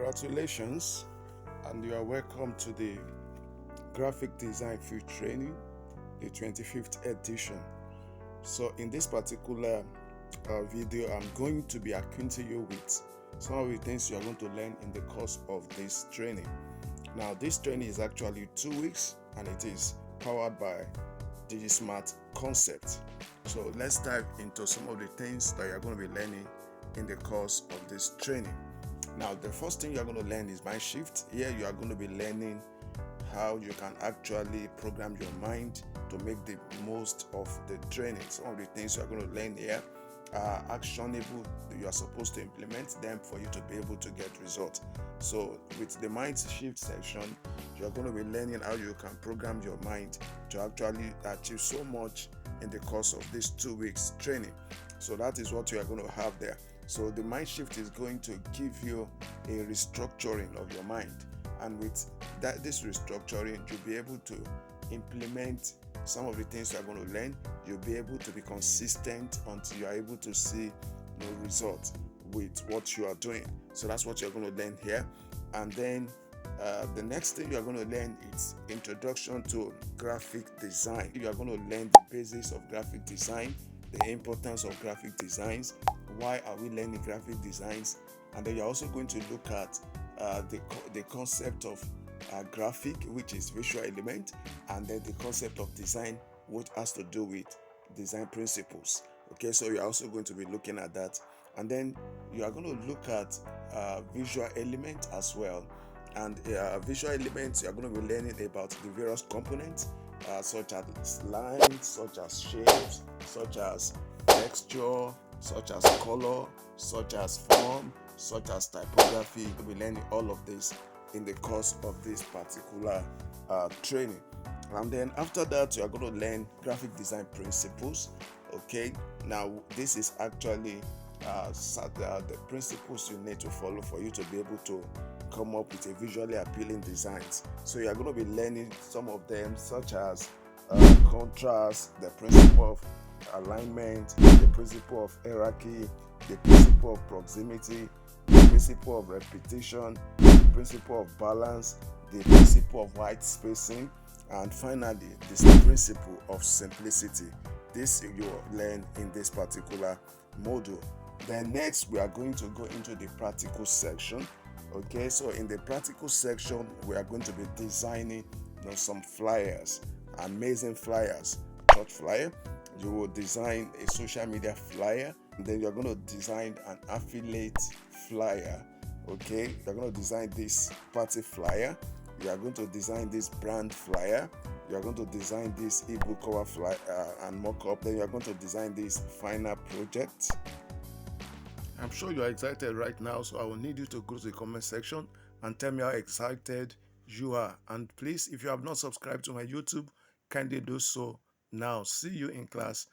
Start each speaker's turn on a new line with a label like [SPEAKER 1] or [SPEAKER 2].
[SPEAKER 1] Congratulations, and you are welcome to the Graphic Design Field Training, the 25th edition. So, in this particular video, I'm going to be acquainting you with some of the things you are going to learn in the course of this training. Now, this training is actually 2 weeks and it is powered by DigiSmart Concept. So, let's dive into some of the things that you're going to be learning in the course of this training. Now, the first thing you're going to learn is Mindshift. Here, you are going to be learning how you can actually program your mind to make the most of the training. Some of the things you are going to learn here are actionable. You are supposed to implement them for you to be able to get results. So, with the Mindshift section, you are going to be learning how you can program your mind to actually achieve so much in the course of this 2 weeks training. So, that is what you are going to have there. So the Mindshift is going to give you a restructuring of your mind, and with this restructuring, you'll be able to implement some of the things you are going to learn. You'll be able to be consistent until you are able to see results with what you are doing. So that's what you're going to learn here. And then the next thing you are going to learn is Introduction to Graphic Design. You are going to learn the basics of graphic design, the importance of graphic designs, why are we learning graphic designs, and then you're also going to look at the concept of graphic, which is visual element, and then the concept of design, which has to do with design principles. Okay, so you're also going to be looking at that, and then you are going to look at visual element as well. And visual elements, you're going to be learning about the various components such as lines, such as shapes, such as texture, such as color, such as form, such as typography. We'll be learning all of this in the course of this particular training. And then after that, you are going to learn graphic design principles. Okay, now this is actually the principles you need to follow for you to be able to come up with a visually appealing designs. So you are going to be learning some of them, such as contrast, the principle of alignment, the principle of hierarchy, the principle of proximity, the principle of repetition, the principle of balance, the principle of white spacing, and finally the principle of simplicity. This you will learn in this particular module. Then next we are going to go into the practical section. Okay, so in the practical section we are going to be designing some flyers, amazing flyers. Short flyer, you will design a social media flyer, and then you're going to design an affiliate flyer. Okay, you're going to design this party flyer, you are going to design this brand flyer, you are going to design this ebook cover flyer and mock-up, then you are going to design this final project. I'm sure you are excited right now, so I will need you to go to the comment section and tell me how excited you are. And please, if you have not subscribed to my YouTube, kindly do so now. See you in class.